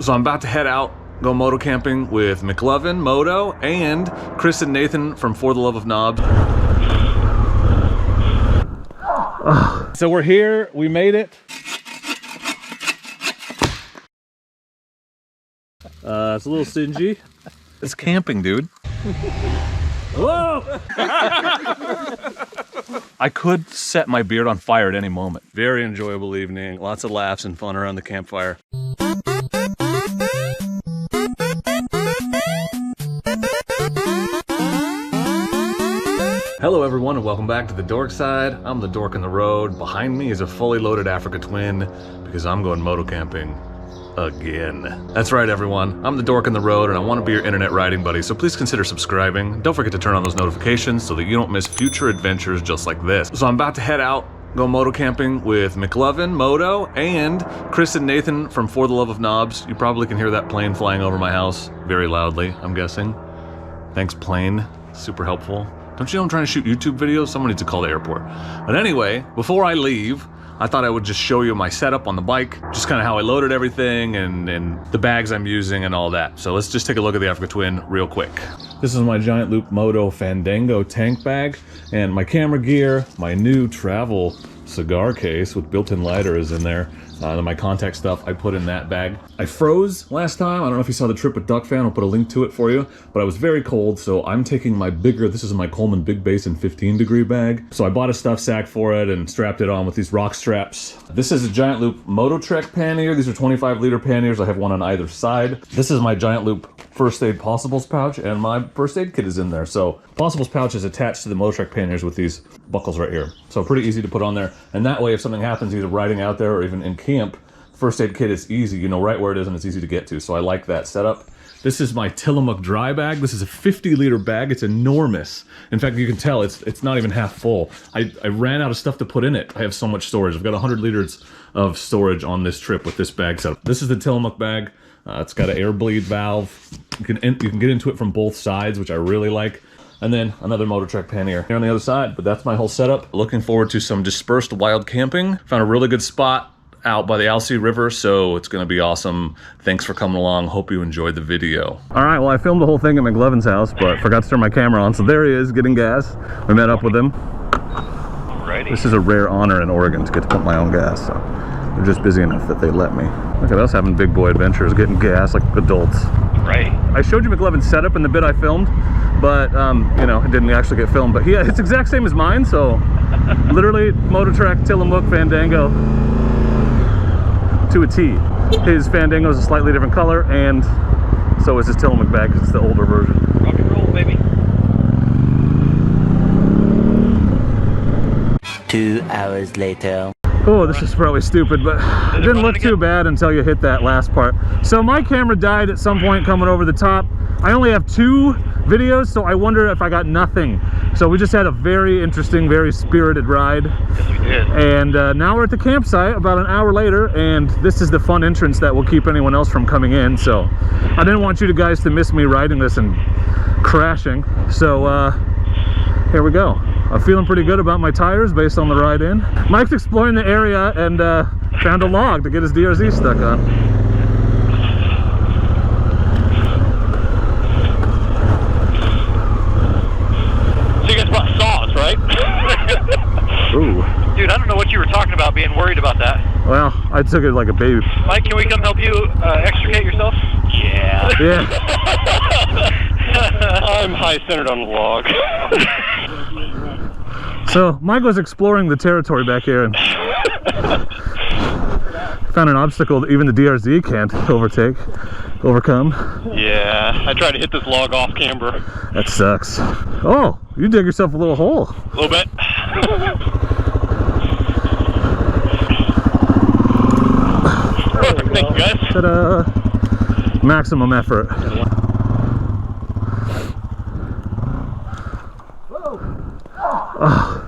So I'm about to head out, go moto camping with McLovin Moto and Kris and Nathan from For the Love of Knobs. So we're here, we made it. It's a little stingy. It's camping, dude. Whoa! I could set my beard on fire at any moment. Very enjoyable evening, lots of laughs and fun around the campfire. Hello everyone and welcome back to the Dork Side. I'm the Dork on the road. Behind me is a fully loaded Africa Twin because I'm going moto camping again. That's right everyone, I'm the Dork on the road and I want to be your internet riding buddy, so please consider subscribing. Don't forget to turn on those notifications so that you don't miss future adventures just like this. So I'm about to head out, go moto camping with McLovin Moto and Kris and Nathan from For the Love of Knobs. You probably can hear that plane flying over my house very loudly, I'm guessing. Thanks plane, super helpful. Don't you know I'm trying to shoot YouTube videos? Someone needs to call the airport. But anyway, before I leave, I thought I would just show you my setup on the bike, just kind of how I loaded everything and the bags I'm using and all that. So let's just take a look at the Africa Twin real quick. This is my Giant Loop Moto Fandango tank bag, and my camera gear, my new travel cigar case with built-in lighter is in there. And my contact stuff I put in that bag. I froze last time. I don't know if you saw the trip with Duck Fan. I'll put a link to it for you. But I was very cold, so I'm taking my bigger, this is my Coleman Big Basin 15-degree bag. So I bought a stuff sack for it and strapped it on with these rock straps. This is a Giant Loop Moto Trek pannier. These are 25-liter panniers. I have one on either side. This is my Giant Loop First Aid Possibles pouch, and my first aid kit is in there. So Possibles pouch is attached to the Moto Trek panniers with these buckles right here. So pretty easy to put on there. And that way, if something happens, either riding out there or even in camp, first aid kit is easy. You know right where it is and it's easy to get to. So I like that setup. This is my Tillamook dry bag. This is a 50-liter bag. It's enormous. In fact, you can tell it's not even half full. I ran out of stuff to put in it. I have so much storage. I've got 100 liters of storage on this trip with this bag setup. This is the Tillamook bag. It's got an air bleed valve. You can get into it from both sides, which I really like. And then another Moto Trek pannier here on the other side. But that's my whole setup. Looking forward to some dispersed wild camping. Found a really good spot out by the Alsea River, so it's gonna be awesome. Thanks for coming along. Hope you enjoyed the video. All right, well, I filmed the whole thing at McLovin's house, but forgot to turn my camera on. So there he is, getting gas. We met up with him. Alrighty. This is a rare honor in Oregon to get to pump my own gas, so they're just busy enough that they let me. Look at us having big boy adventures, getting gas like adults. Right. I showed you McLovin's setup in the bit I filmed, but you know, it didn't actually get filmed. But yeah, it's exact same as mine, so literally Moto Trek Tillamook Fandango to a T. His Fandango is a slightly different color, and so is his Tillamook bag because it's the older version. Rock and roll, baby. 2 hours later. Oh, this is probably stupid, but it didn't look too bad until you hit that last part. So my camera died at some point coming over the top. I only have 2 videos, so I wonder if I got nothing. So we just had a very interesting, very spirited ride. Yes, we did. And now we're at the campsite about an hour later, and this is the fun entrance that will keep anyone else from coming in. So I didn't want you guys to miss me riding this and crashing. So here we go. I'm feeling pretty good about my tires based on the ride in. Mike's exploring the area and found a log to get his DRZ stuck on. So you guys brought saws, right? Ooh. Dude, I don't know what you were talking about being worried about that. Well, I took it like a baby. Mike, can we come help you extricate yourself? Yeah. Yeah. I'm high-centered on the log. So Mike was exploring the territory back here and found an obstacle that even the DRZ can't overcome. Yeah, I tried to hit this log off camber. That sucks. Oh, you dig yourself a little hole. A little bit. Perfect, thank you guys. Ta-da! Maximum effort. Oh.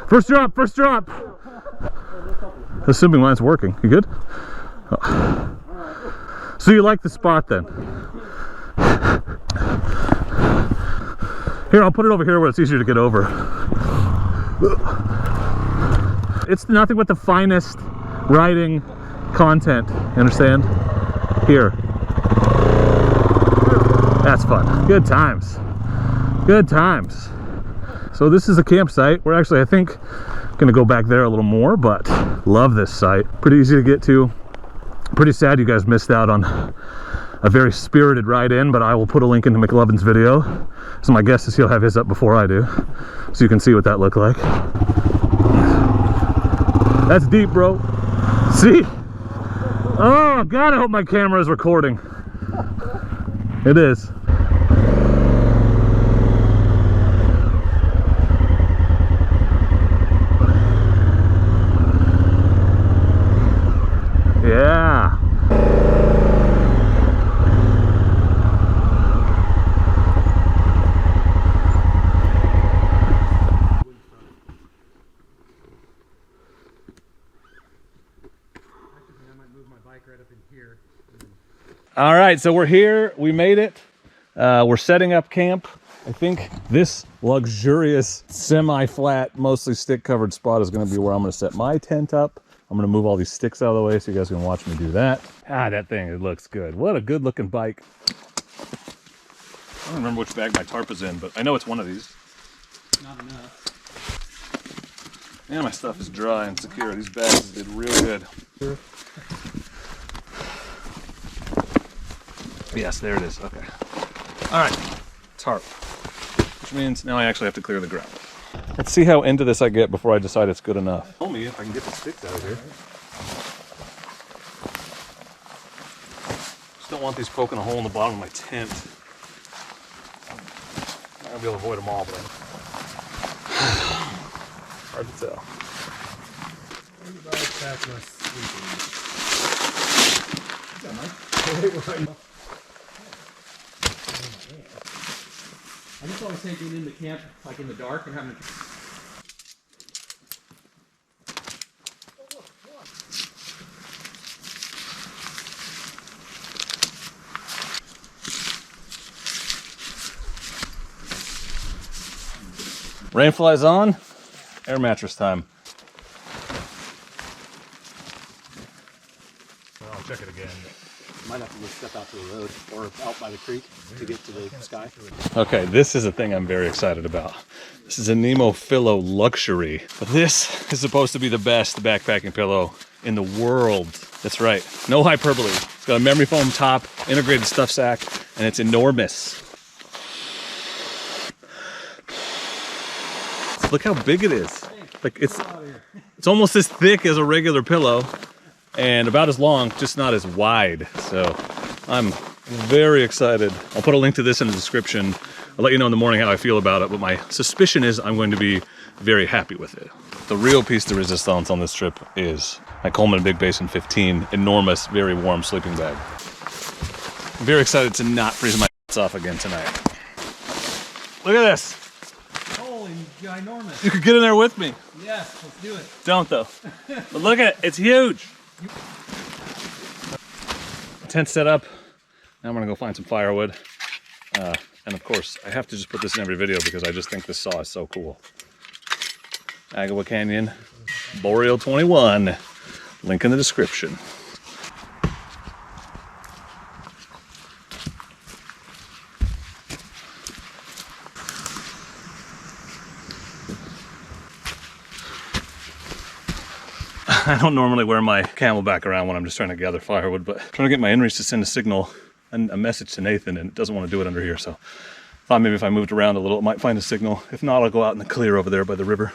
First drop, first drop. Assuming mine's working. You good? Oh. So you like the spot then? Here, I'll put it over here where it's easier to get over. It's nothing but the finest riding content, you understand? Here, That's fun. Good times. Good times. So this is a campsite. We're actually, I think, gonna go back there a little more, but love this site. Pretty easy to get to. Pretty sad you guys missed out on a very spirited ride in, but I will put a link into McLovin's video. So my guess is he'll have his up before I do, so you can see what that looked like. That's deep, bro. See? Oh God, I hope my camera is recording. It is. Yeah. All right, so we're here. We made it. We're setting up camp. I think this luxurious, semi-flat, mostly stick-covered spot is going to be where I'm going to set my tent up. I'm going to move all these sticks out of the way so you guys can watch me do that. Ah, that thing, it looks good. What a good-looking bike. I don't remember which bag my tarp is in, but I know it's one of these. Not enough. And my stuff is dry and secure. These bags did real good. Yes, there it is. Okay. All right. Tarp. Which means now I actually have to clear the ground. Let's see how into this I get before I decide it's good enough. Tell me if I can get the sticks out of here. Just don't want these poking a hole in the bottom of my tent. I'm not gonna be able to avoid them all, but hard to tell. I just always hate getting into camp like in the dark and having to... Rain flies on, air mattress time. I'll check it again. Might have to just step out to the road or out by the creek to get to the sky. Okay, this is a thing I'm very excited about. This is a Nemo Pillow Luxury. This is supposed to be the best backpacking pillow in the world. That's right, no hyperbole. It's got a memory foam top, integrated stuff sack, and it's enormous. Look how big it is. Like it's almost as thick as a regular pillow and about as long, just not as wide. So I'm very excited. I'll put a link to this in the description. I'll let you know in the morning how I feel about it, but my suspicion is I'm going to be very happy with it. The real piece de resistance on this trip is my Coleman Big Basin 15, enormous, very warm sleeping bag. I'm very excited to not freeze my ass off again tonight. Look at this. Holy ginormous. You could get in there with me. Yes, let's do it. Don't though. But look at it, it's huge. Tent set up. Now I'm gonna go find some firewood. And of course, I have to just put this in every video because I just think this saw is so cool. Agua Canyon, Boreal 21. Link in the description. I don't normally wear my camelback around when I'm just trying to gather firewood, but I'm trying to get my inReach to send a signal and a message to Nathan, and it doesn't want to do it under here, so I thought maybe if I moved around a little, it might find a signal. If not, I'll go out in the clear over there by the river.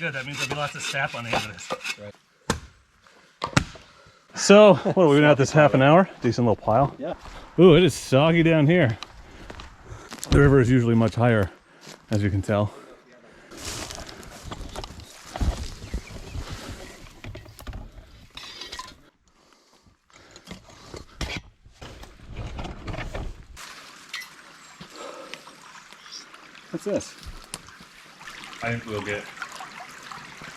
Good, that means there'll be lots of sap on the end of this. Right. So, what have we been at this half an hour? Decent little pile. Yeah. Ooh, it is soggy down here. The river is usually much higher, as you can tell. What's this? I think we'll get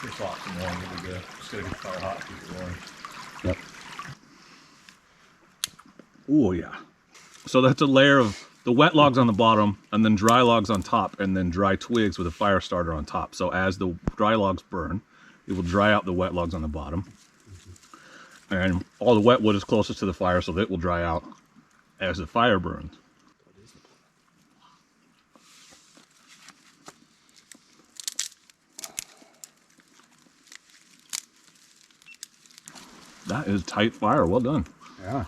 Just off some more, we'll be good. Just gotta get the fire hot, keep it warm. Yep. Oh yeah. So that's a layer of the wet logs on the bottom, and then dry logs on top, and then dry twigs with a fire starter on top. So as the dry logs burn, it will dry out the wet logs on the bottom. And all the wet wood is closest to the fire, so that it will dry out as the fire burns. That is tight fire. Well done. Yeah.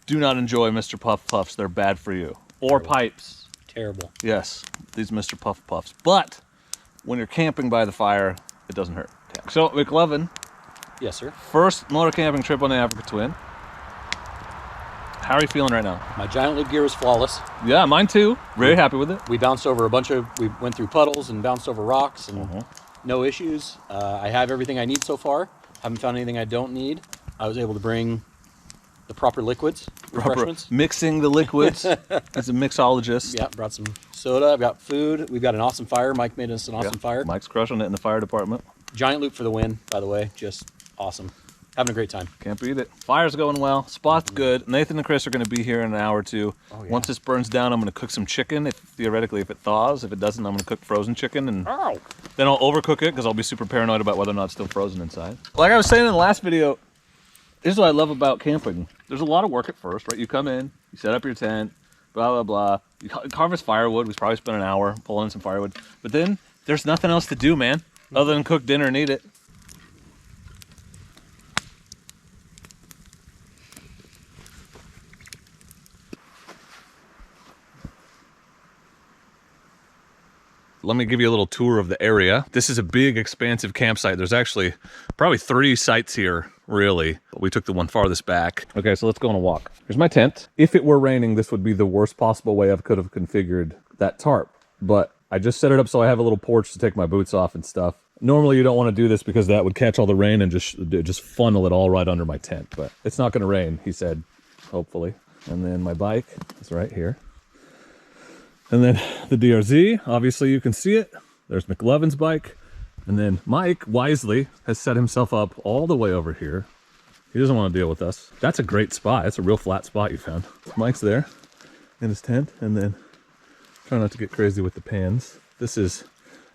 Do not enjoy Mr. Puff Puffs. They're bad for you. Or pipes. Terrible. Yes, these Mr. Puff Puffs. But when you're camping by the fire, it doesn't hurt. So, McLovin, Yes, sir. first motor camping trip on the Africa Twin. How are you feeling right now? My giant loop gear was flawless. Yeah, mine too. Very happy with it. We bounced over we went through puddles and bounced over rocks and no issues. I have everything I need so far. Haven't found anything I don't need. I was able to bring the proper liquids, refreshments. Mixing the liquids as a mixologist. Yeah, brought some soda. I've got food. We've got an awesome fire. Mike made us an awesome fire. Mike's crushing it in the fire department. Giant loop for the win, by the way. Just awesome. Having a great time. Can't beat it. Fire's going well. Spot's good. Nathan and Kris are going to be here in an hour or two. Oh, yeah. Once this burns down, I'm going to cook some chicken. Theoretically, if it thaws. If it doesn't, I'm going to cook frozen chicken, and then I'll overcook it because I'll be super paranoid about whether or not it's still frozen inside. Like I was saying in the last video, this is what I love about camping. There's a lot of work at first, right? You come in, you set up your tent, blah, blah, blah. You harvest firewood. We probably spent an hour pulling in some firewood. But then there's nothing else to do, man, other than cook dinner and eat it. Let me give you a little tour of the area. This is a big, expansive campsite. There's actually probably 3 sites here, really. We took the one farthest back. Okay, so let's go on a walk. Here's my tent. If it were raining, this would be the worst possible way I could have configured that tarp. But I just set it up so I have a little porch to take my boots off and stuff. Normally you don't want to do this because that would catch all the rain and just funnel it all right under my tent. But it's not going to rain, he said, hopefully. And then my bike is right here. And then the DRZ, obviously you can see it. There's McLovin's bike. And then Mike, wisely, has set himself up all the way over here. He doesn't want to deal with us. That's a great spot. That's a real flat spot you found. Mike's there in his tent. And then, try not to get crazy with the pans. This is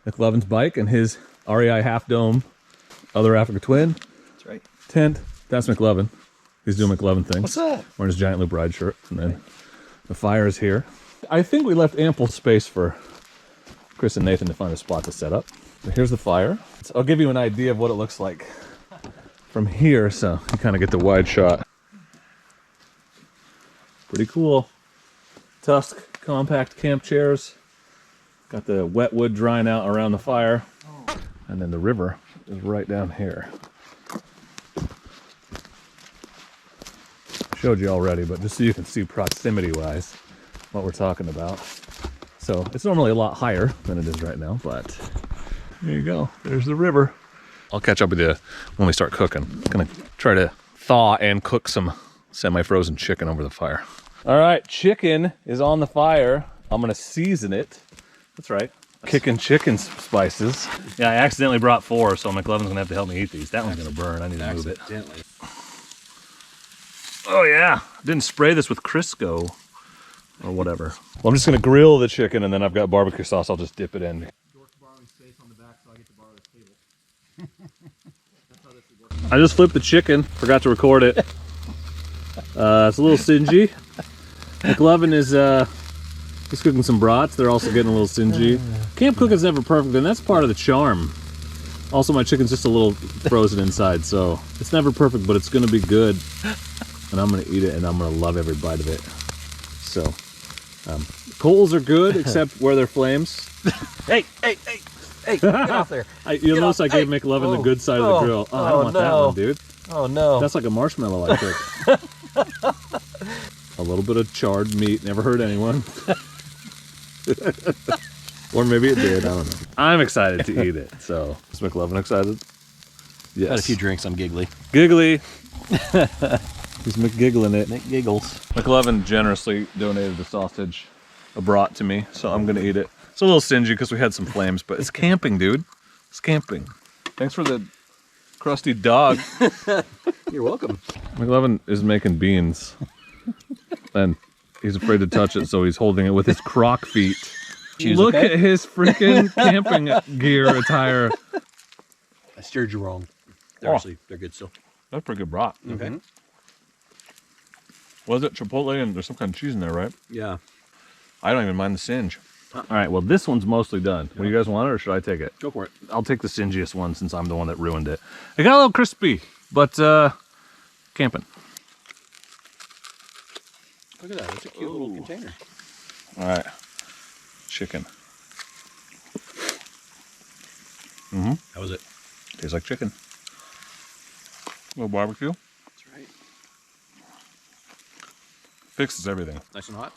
McLovin's bike and his REI Half Dome other Africa Twin. That's right. Tent. That's McLovin. He's doing McLovin things. What's that? Wearing his giant loop ride shirt. And then the fire is here. I think we left ample space for Kris and Nathan to find a spot to set up. But here's the fire. So I'll give you an idea of what it looks like from here, so you kind of get the wide shot. Pretty cool. Tusk compact camp chairs. Got the wet wood drying out around the fire. And then the river is right down here. Showed you already, but just so you can see proximity-wise what we're talking about. So it's normally a lot higher than it is right now, but there you go. There's the river. I'll catch up with you when we start cooking. I'm gonna try to thaw and cook some semi-frozen chicken over the fire. All right, chicken is on the fire. I'm gonna season it. That's right. Kicking chicken spices. Yeah, I accidentally brought 4, so McLovin's gonna have to help me eat these. That one's gonna burn. I need to move it. Oh yeah, didn't spray this with Crisco or whatever. Well, I'm just gonna grill the chicken, and then I've got barbecue sauce. I'll just dip it in. Dork's borrowing space on the back, so I get to borrow this table. That's how this would work. I just flipped the chicken. Forgot to record it. It's a little singy. McLovin is he's cooking some brats. They're also getting a little singy. Camp cooking's never perfect, and that's part of the charm. Also, my chicken's just a little frozen inside, so it's never perfect, but it's gonna be good. And I'm gonna eat it, and I'm gonna love every bite of it. So, coals are good, except where they're flames. Hey, get off there. You'll notice I gave McLovin the good side of the grill. Oh, I don't want that one, dude. Oh no. That's like a marshmallow I took. A little bit of charred meat, never hurt anyone. Or maybe it did, I don't know. I'm excited to eat it, so. Is McLovin excited? Yes. Had a few drinks, I'm giggly. Giggly. He's McGiggling it. McGiggles. McLovin generously donated the sausage, a brat to me, so I'm gonna eat it. It's a little stingy because we had some flames, but it's camping, dude. It's camping. Thanks for the crusty dog. You're welcome. McLovin is making beans, and he's afraid to touch it, so he's holding it with his croc feet. Look at his freaking camping gear attire. I steered you wrong. They're good still. That's pretty good brat. Okay. Was it Chipotle and there's some kind of cheese in there, right? Yeah. I don't even mind the singe. All right, well, this one's mostly done. What do you guys want it, or should I take it? Go for it. I'll take the singiest one since I'm the one that ruined it. It got a little crispy, but camping. Look at that. That's a cute little container. All right, chicken. Mm-hmm. How was it? Tastes like chicken. A little barbecue. That's right. Fixes everything. Nice and hot.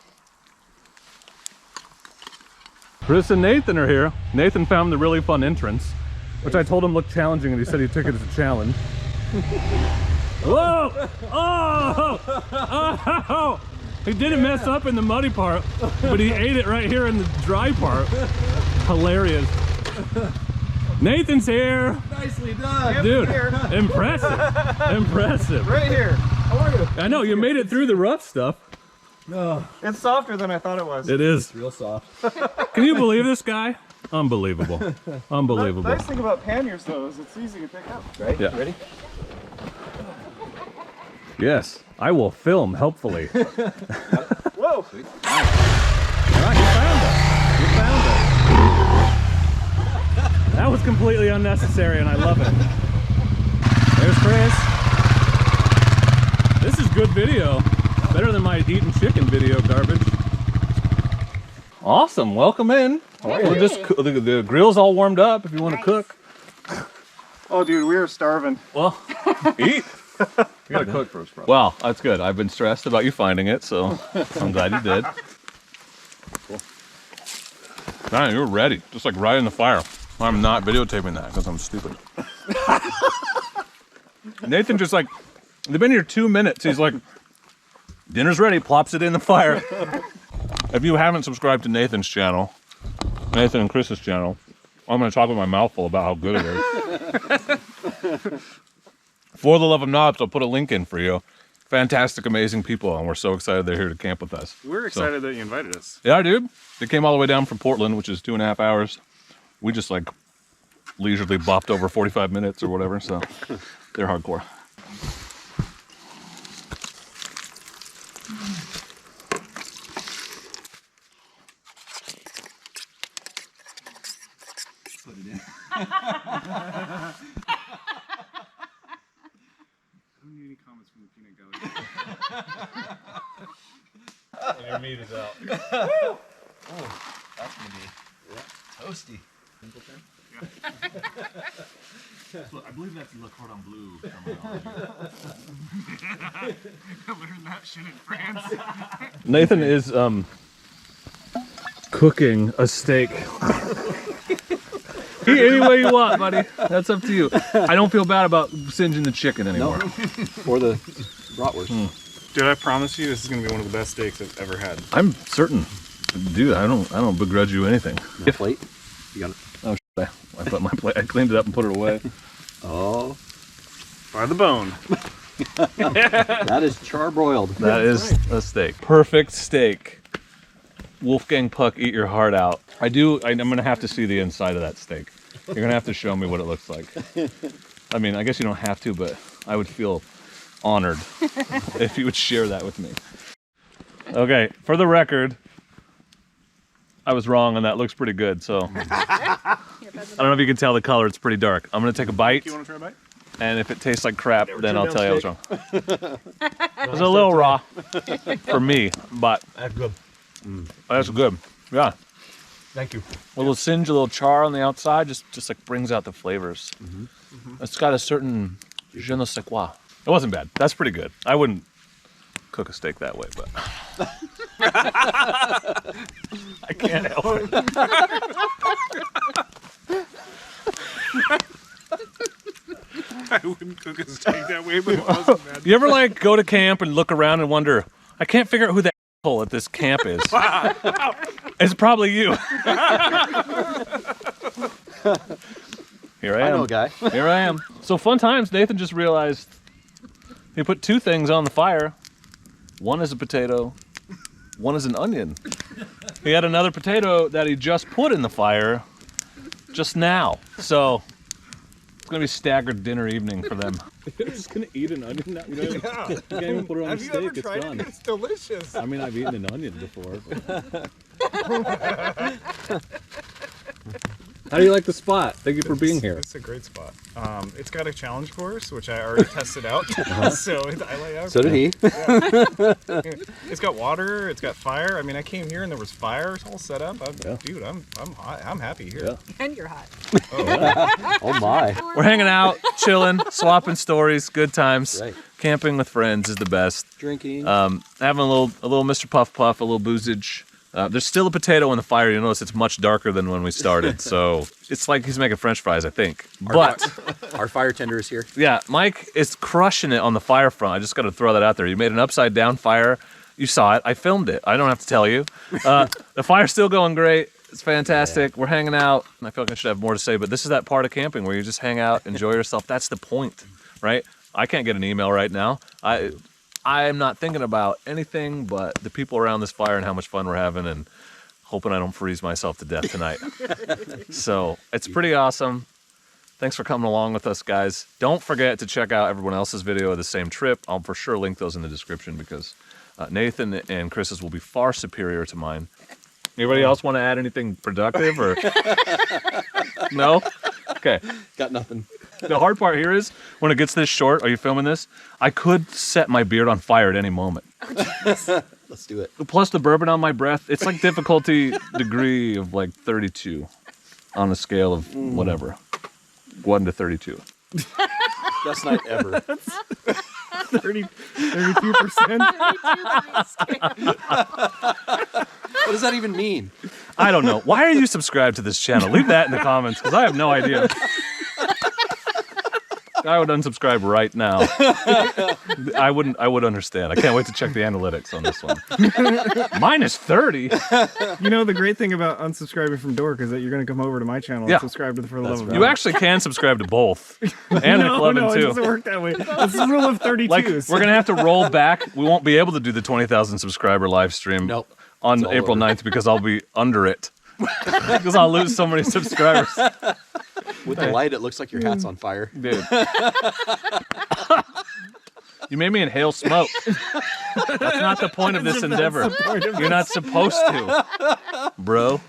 Kris and Nathan are here. Nathan found the really fun entrance, which I told him looked challenging, and he said he took it as a challenge. Whoa! Oh! Oh! He didn't mess up in the muddy part, but he ate it right here in the dry part. Hilarious. Nathan's here. Nicely done. Dude, impressive. Impressive. Right here. How are you? I know, you made it through the rough stuff. Oh, it's softer than I thought it was. It is. Real soft. Can you believe this guy? Unbelievable. Unbelievable. Nice thing about panniers though is it's easy to pick up. Right? Yeah. Ready? Yes, I will film helpfully. Whoa. All right, you found it. You found it. That was completely unnecessary, and I love it. There's Kris. This is good video. Better than my eating chicken video garbage. Awesome, welcome in. We're just the grill's all warmed up if you want to cook. Oh, dude, we are starving. Well, eat. You gotta cook first, bro. Well, that's good. I've been stressed about you finding it, so I'm glad you did. Cool. Man, you're ready. Just like right in the fire. I'm not videotaping that because I'm stupid. Nathan just like, they've been here 2 minutes. He's like, dinner's ready, plops it in the fire. If you haven't subscribed to Nathan's channel, Nathan and Kris's channel, I'm gonna talk with my mouth full about how good it is. For the love of knobs, I'll put a link in for you. Fantastic, amazing people, and we're so excited they're here to camp with us. We're excited that you invited us. Yeah, dude. They came all the way down from Portland, which is 2.5 hours. We just like leisurely bopped over 45 minutes or whatever, so they're hardcore. Put it in. I don't need any comments from the peanut gallery. And your meat is out. Oh, that's gonna be toasty. I believe that's Le Cordon Bleu I learned that shit in France. Nathan is cooking a steak. Eat any way you want, buddy. That's up to you. I don't feel bad about singeing the chicken anymore. Or the bratwurst. Dude, I promise you this is gonna be one of the best steaks I've ever had. I'm certain. Dude, I don't begrudge you anything. If plate. You got it. Oh, shit. I put my plate. I cleaned it up and put it away. Oh. By the bone. That is charbroiled. That is a steak. Perfect steak. Wolfgang Puck, eat your heart out. I'm gonna have to see the inside of that steak. You're gonna have to show me what it looks like. I mean, I guess you don't have to, but I would feel honored if you would share that with me. Okay, for the record, I was wrong and that looks pretty good, so. I don't know if you can tell the color, it's pretty dark. I'm gonna take a bite. You wanna try a bite? And if it tastes like crap, then I'll tell you I was wrong. It's a little raw for me, but That's good. that's good. Yeah. Thank you. A little singe, a little char on the outside, just like brings out the flavors. It's got a certain je ne sais quoi. It wasn't bad. That's pretty good. I wouldn't cook a steak that way, but I can't help it. I wouldn't Cookers take that way, but it wasn't, man. You ever like go to camp and look around and wonder, I can't figure out who the asshole at this camp is. It's probably you. Here I am. I know a guy. Here I am. So fun times. Nathan just realized he put two things on the fire. One is a potato, one is an onion. He had another potato that he just put in the fire just now. So it's gonna be staggered dinner evening for them. You're just gonna eat an onion now? You can't even put it on a steak. It's done. It's delicious. I mean, I've eaten an onion before. How do you like the spot? Thank you for being here. It's a great spot. It's got a challenge course, which I already tested out. So I like out. So did he. Yeah. It's got water. It's got fire. I mean, I came here and there was fire all set up. Dude, I'm hot. I'm happy here. Yeah. And you're hot. Oh my. We're hanging out, chilling, swapping stories, good times. Right. Camping with friends is the best. Drinking. Having a little Mr. Puff Puff, a little boozage. There's still a potato in the fire. You'll notice it's much darker than when we started. So it's like he's making French fries, I think. But Our fire tender is here. yeah, Mike is crushing it on the fire front. I just got to throw that out there. You made an upside down fire. You saw it. I filmed it. I don't have to tell you. The fire's still going great. It's fantastic. Yeah. We're hanging out. And I feel like I should have more to say, but this is that part of camping where you just hang out, enjoy yourself. That's the point, right? I can't get an email right now. I am not thinking about anything but the people around this fire and how much fun we're having and hoping I don't freeze myself to death tonight. So it's pretty awesome. Thanks for coming along with us, guys. Don't forget to check out everyone else's video of the same trip. I'll for sure link those in the description because Nathan and Chris's will be far superior to mine. Anybody else want to add anything productive or? No? Okay. Got nothing. The hard part here is when it gets this short, are you filming this? I could set my beard on fire at any moment. Let's do it. Plus the bourbon on my breath, it's like difficulty degree of like 32 on a scale of whatever. 1 to 32. Best night ever. 32%. What does that even mean? I don't know. Why are you subscribed to this channel? Leave that in the comments because I have no idea. I would unsubscribe right now. I would understand. I can't wait to check the analytics on this one. Minus 30. You know, the great thing about unsubscribing from Dork is that you're going to come over to my channel and subscribe to the For the Love of God. You actually can subscribe to both. And McLovin it too. doesn't work that way. That's the rule of 32. Like, we're going to have to roll back. We won't be able to do the 20,000 subscriber live stream on April 9th because I'll be under it. Because I'll lose so many subscribers. With the light, it looks like your hat's on fire. Dude. You made me inhale smoke. That's not the point of this endeavor. You're not supposed to. Bro.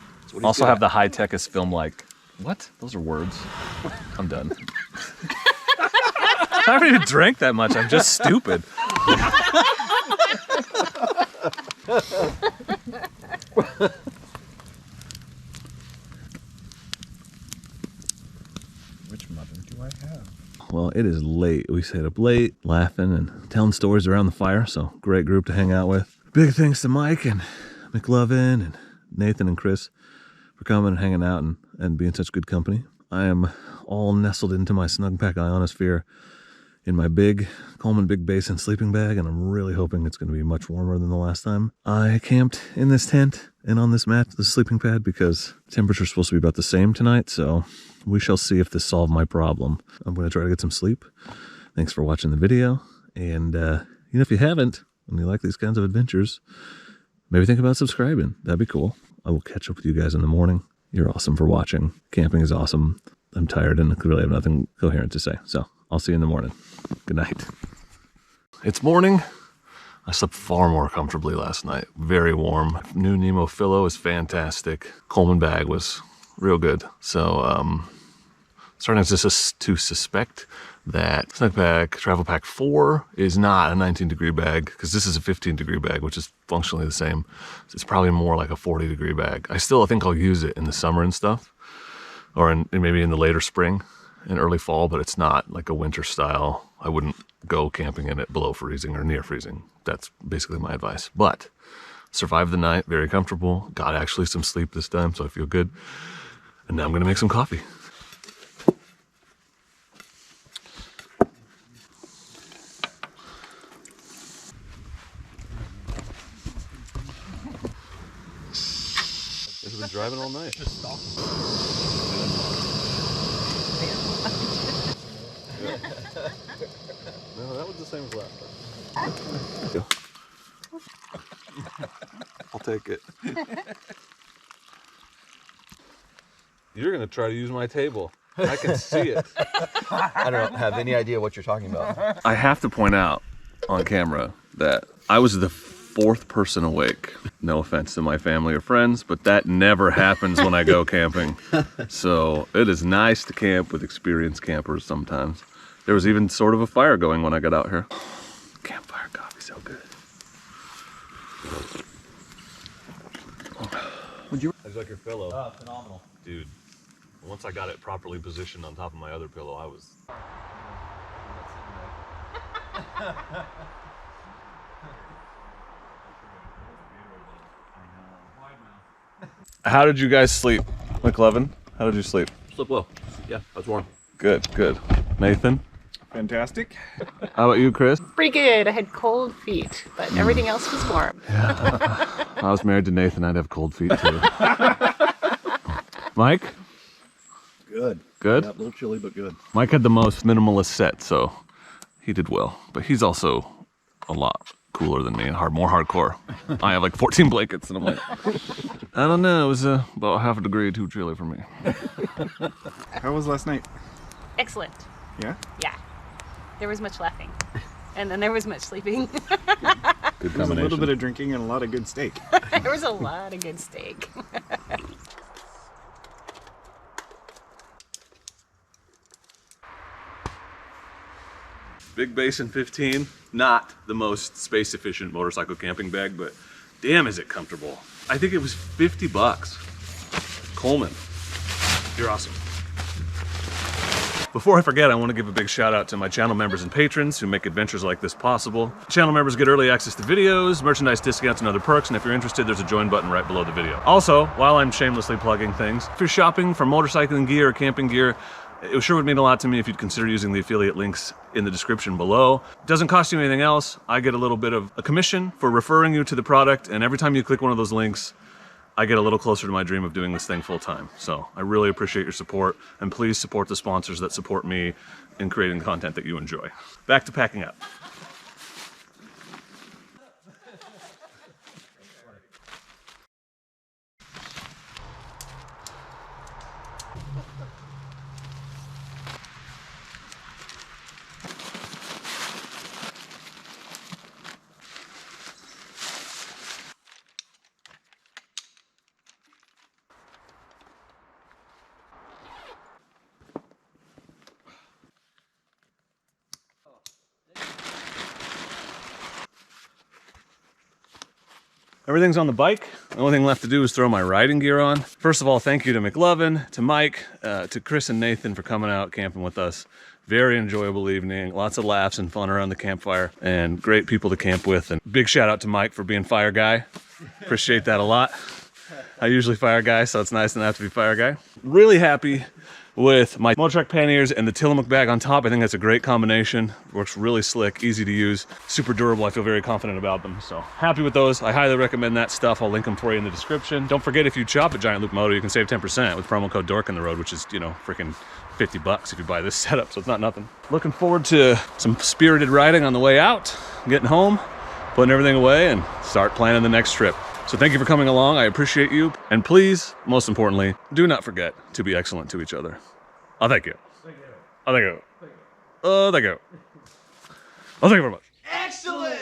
Also have the high-techest film like. What? Those are words. I'm done. I haven't even drank that much. I'm just stupid. Which mother do I have? Well, it is late. We stayed up late, laughing and telling stories around the fire, so great group to hang out with. Big thanks to Mike and McLovin and Nathan and Kris for coming and hanging out and being such good company. I am all nestled into my Snug Pack Ionosphere in my big Coleman Big Basin sleeping bag, and I'm really hoping it's going to be much warmer than the last time I camped in this tent and on this mat, this sleeping pad, because temperature's supposed to be about the same tonight, so we shall see if this solves my problem. I'm going to try to get some sleep. Thanks for watching the video, and if you haven't, and you like these kinds of adventures, maybe think about subscribing. That'd be cool. I will catch up with you guys in the morning. You're awesome for watching. Camping is awesome. I'm tired and really have nothing coherent to say, so I'll see you in the morning. Good night. It's morning. I slept far more comfortably last night. Very warm. New Nemo Philo is fantastic. Coleman bag was real good. So, starting to suspect that Snug Pack Travel Pack 4 is not a 19-degree bag, because this is a 15-degree bag, which is functionally the same. It's probably more like a 40-degree bag. I think I'll use it in the summer and stuff, or maybe in the later spring and early fall, but it's not like a winter style. I wouldn't go camping in it below freezing or near freezing. That's basically my advice. But survived the night, very comfortable. Got actually some sleep this time, so I feel good. And now I'm gonna make some coffee. We've been driving all night. No, that was the same as last time. I'll take it. You're gonna try to use my table. I can see it. I don't have any idea what you're talking about. I have to point out on camera that I was the 4th person awake. No offense to my family or friends, but that never happens when I go camping. So it is nice to camp with experienced campers sometimes. There was even sort of a fire going when I got out here. Campfire coffee, so good. How'd you like your pillow? Oh, phenomenal. Dude, once I got it properly positioned on top of my other pillow, I was... How did you guys sleep, McLovin? How did you sleep? Slept well. Yeah, I was warm. Good, good. Nathan? Fantastic. How about you, Kris? Pretty good. I had cold feet, but everything else was warm. If I was married to Nathan, I'd have cold feet too. Mike? Good. Good? Yeah, a little chilly, but good. Mike had the most minimalist set, so he did well. But he's also a lot cooler than me and more hardcore. I have like 14 blankets, and I'm like, I don't know, it was about half a degree too chilly for me. How was last night? Excellent. Yeah? Yeah. There was much laughing. And then there was much sleeping. Good There was a little combination. bit of drinking and a lot of good steak. There was a lot of good steak. Big Basin 15, not the most space efficient motorcycle camping bag, but damn is it comfortable. I think it was 50 bucks. Coleman, you're awesome. Before I forget, I want to give a big shout out to my channel members and patrons who make adventures like this possible. Channel members get early access to videos, merchandise discounts, and other perks, and if you're interested, there's a join button right below the video. Also, while I'm shamelessly plugging things, if you're shopping for motorcycling gear or camping gear, it sure would mean a lot to me if you'd consider using the affiliate links in the description below. It doesn't cost you anything else. I get a little bit of a commission for referring you to the product, and every time you click one of those links, I get a little closer to my dream of doing this thing full time. So I really appreciate your support, and please support the sponsors that support me in creating content that you enjoy. Back to packing up. Everything's on the bike. The only thing left to do is throw my riding gear on. First of all, thank you to McLovin, to Mike, to Kris and Nathan for coming out camping with us. Very enjoyable evening, lots of laughs and fun around the campfire, and great people to camp with. And big shout out to Mike for being fire guy. Appreciate that a lot. I usually fire guy, so it's nice to not have to be fire guy. Really happy with my Motrek panniers and the Tillamook bag on top. I think that's a great combination. Works really slick, easy to use, super durable. I feel very confident about them. So happy with those. I highly recommend that stuff. I'll link them for you in the description. Don't forget, if you shop at Giant Loop Moto, you can save 10% with promo code Dork in the road, which is, you know, freaking 50 bucks if you buy this setup, so it's not nothing. Looking forward to some spirited riding on the way out, getting home, putting everything away, and start planning the next trip. So thank you for coming along. I appreciate you. And please, most importantly, do not forget to be excellent to each other. Oh, thank you. Thank you. Oh, thank you. Oh, thank you. Oh, thank you very much. Excellent!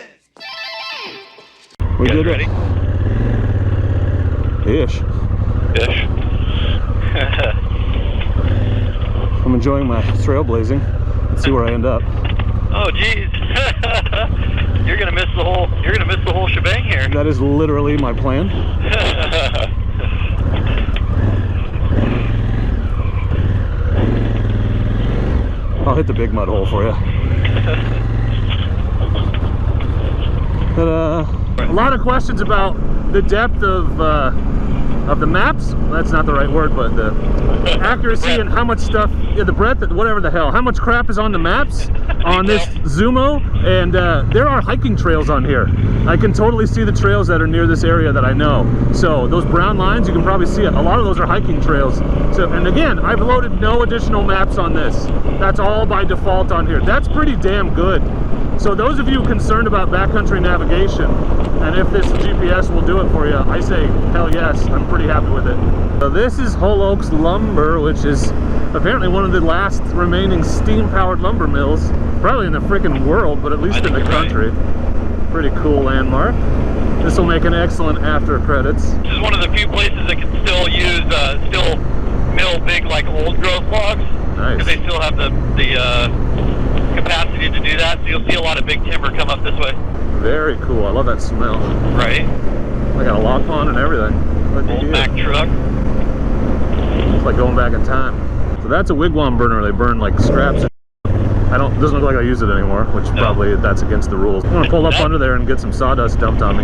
We did ready? Ish. Ish. I'm enjoying my trailblazing. Let's see where I end up. Oh, geez. You're gonna miss the whole. You're gonna miss the whole shebang here. That is literally my plan. I'll hit the big mud hole for you. Ta-da! A lot of questions about the depth of of the maps. That's not the right word, but the accuracy and how much stuff, yeah, the breadth, whatever the hell, how much crap is on the maps on this Zumo. And there are hiking trails on here. I can totally see the trails that are near this area that I know. So those brown lines, you can probably see it. A lot of those are hiking trails. So, and again, I've loaded no additional maps on this. That's all by default on here. That's pretty damn good. So those of you concerned about backcountry navigation, and if this GPS will do it for you, I say hell yes. I'm pretty happy with it. So this is Whole Oaks Lumber, which is apparently one of the last remaining steam-powered lumber mills, probably in the freaking world, but at least in the country. Right. Pretty cool landmark. This will make an excellent after credits. This is one of the few places that can still use, still mill big, like, old growth logs. Nice. Because they still have the capacity to do that, so you'll see a lot of big timber come up this way. Very cool. I love that smell. Right. I got a log pond and everything. Old Mack truck. It's like going back in time. So that's a wigwam burner. They burn like scraps. Doesn't look like I use it anymore, which probably that's against the rules. I'm gonna pull up under there and get some sawdust dumped on me.